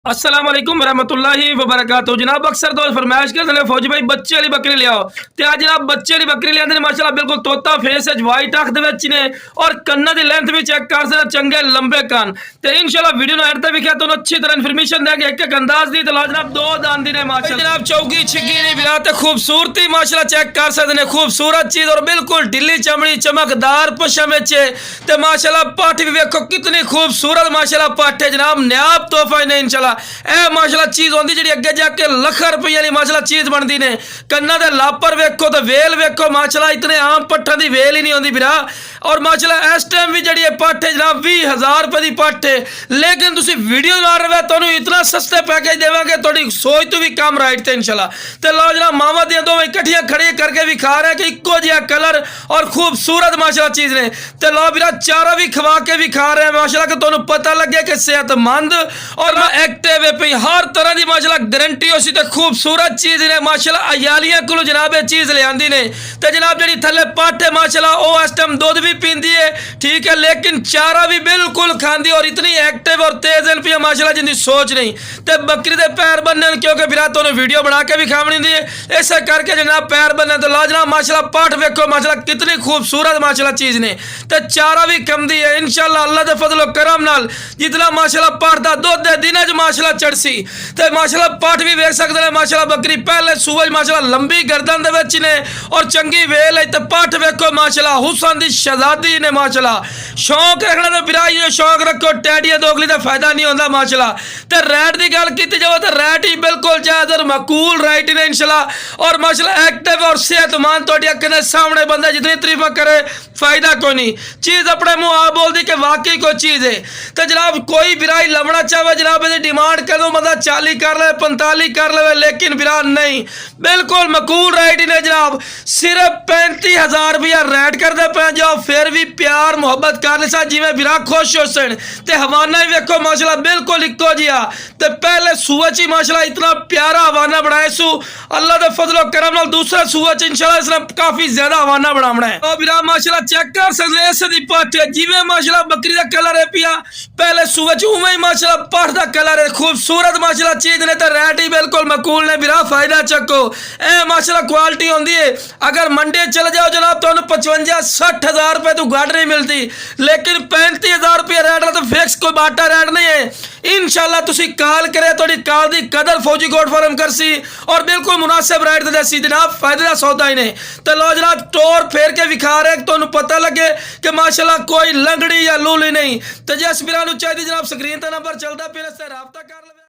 अस्सलाम वालेकुम रहमतुल्लाहि व बरकातहू। जनाब अक्सर दोस्त फरमाइश करते हैं फौजी भाई बच्चे वाली बकरी ले आओ ते आज जनाब बच्चे वाली बकरी ले आंदे ने माशाल्लाह बिल्कुल तोता फेस है वाइट अख दे विच ने और कन्ना दी लेंथ भी चेक कर सकते चंगे लंबे कान ते इंशाल्लाह वीडियो नु एंड तक विखा तो अच्छी तरह इन्फॉर्मेशन देंगे एक एक अंदाज दी तो लो जनाब दो दान दी ने माशाल्लाह जनाब चौकी छिगी नी बिला ते खूबसूरती माशाल्लाह चेक कर सकते ने खूबसूरत चीज और बिल्कुल ढिली चमड़ी चमकदार पशम विच ते माशाल्लाह पठ भी देखो कितनी खूबसूरत माशाल्लाह पठ है जनाब नायाब तोहफा ने इंशाल्लाह ए माशाल्लाह चीज होंदी जी अगे जाके लखा रुपये वाली माशाल्लाह चीज बनती ने कन्ना दे लापर वेखो तो वेल वेखो माशाल्लाह इतने आम पट्ठा की वेल ही नहीं होंदी बिरा और माशाल्लाह इस टाइम भी जी पट्ठ है जनाब 20,000 रुपए की पट्ठ है लेकिन तुम वीडियो ला रहे तो इतना सस्ते पैकेज देवांगे थोड़ी सोच तो भी कम राइट थे इंशाल्लाह तो लो जनाब मावा दियाँ दोवें इकट्ठियां खड़ी करके भी खा रहे हैं कि इको जिहा कलर और खूबसूरत माशाल्लाह चीज ने तो लो बिरा चारा भी खवा के भी खा रहे हैं माशाल्लाह कि तुम्हें पता लगे कि सेहतमंद और एक्टिव है पी हर तरह की माशाल्लाह गारंटी उसी तो खूबसूरत चीज ने माशाल्लाह अयालियां को जनाब ये चीज ले आंदी ने तो जनाब जी थले पट है माशाल्लाह वो इस टाइम दुध भी पींदी है ठीक है लेकिन चारा भी बिल्कुल खांदी और इतनी एक्टिव और तेज है पी माशाल्लाह जिंदी सोच नहीं तो बकरी के पैर बनने क्योंकि फिर तो वीडियो बना के भी खावनी दी है इस करके जनाब पैर बनने तो ला जनाब माशाल्लाह पट वेखो माशाल्लाह कितनी खूबसूरत माशाल्लाह चीज ने तो चारा भी कमदी है इंशाल्लाह अल्लाह के फजलो करम नाल जितना माशाल्लाह पट का दुध है दिन च माशाल्लाह चढ़सी तो माशाल्लाह पट भी वेख सकते हैं माशाल्लाह बकरी पहले सूरज माशाल्लाह लंबी गर्दन दे विच ने और चंगी वेल है तो पट वेखो माशाल्लाह हुसन दी शहजादी ने माशाल्लाह शौक रखना तो बिराई जो शौक रखो टैडिया दोगली का फायदा नहीं होता माशाल्लाह तो रैट की गल की जाए तो रैट ही बिल्कुल जायज़ और मकूल राइट ने इंशाल्लाह और माशाल्लाह एक्टिव और सेहतमंद तो अक्खियों के सामने बंदा जितनी तारीफ करे फायदा कोई नहीं चीज़ अपने मुँह आ बोलती कि वाकई कोई चीज़ है तो जनाब कोई बिराई लवना चाहे जनाब ये डिमांड कर दो बंदा 40 कर ले 45 कर ले लेकिन बिरा नहीं बिल्कुल मकूल राइट ने जनाब सिर्फ 35,000 रुपया रेट करते पे जाओ फिर भी प्यार मुहब्बत कर सा जिमें बिरा खुश हो सन ते हवाना भी वेखो माशाल्लाह बिल्कुल इको जिहा ते पहले सूए च माशाल्लाह इतना प्यारा हवाना बनाए सू अल्लाह के फजलो करम नाल दूसरे सूए च इंशाल्लाह इसने काफी ज्यादा हवाना बनावना है तो बिरा माशाल्लाह चेक कर सकते इस दी पठ जिवें माशाल्लाह बकरी का कलर है पिया पहले सूए च उवें ही माशाल्लाह पठ का कलर है खूबसूरत माशाल्लाह चीज ने तो रेट ही बिल्कुल मकूल ने बिरा फायदा चको ए माशाल्लाह क्वालिटी होंदी है अगर मंडी चले जाओ जनाब तो 55-60,000 रुपए तो घट नहीं मिलती लेकिन 35,000 रुपया रेट तो फिक्स कोई बाटा रेट नहीं है इंशाल्लाह तुसी कॉल करे थोड़ी कॉल की कदर फौजी गोट फार्म कर सी और बिल्कुल मुनासिब रेट दे सी जनाब फायदे का सौदा ही नहीं तो लो जनाब टोर फेर के विखा रहे तो पता लगे कि माशाल्लाह कोई लंगड़ी या लूली नहीं तो जिस बिरा चाहिए जनाब स्क्रीन पर नंबर चलता फिर इससे रब्ता कर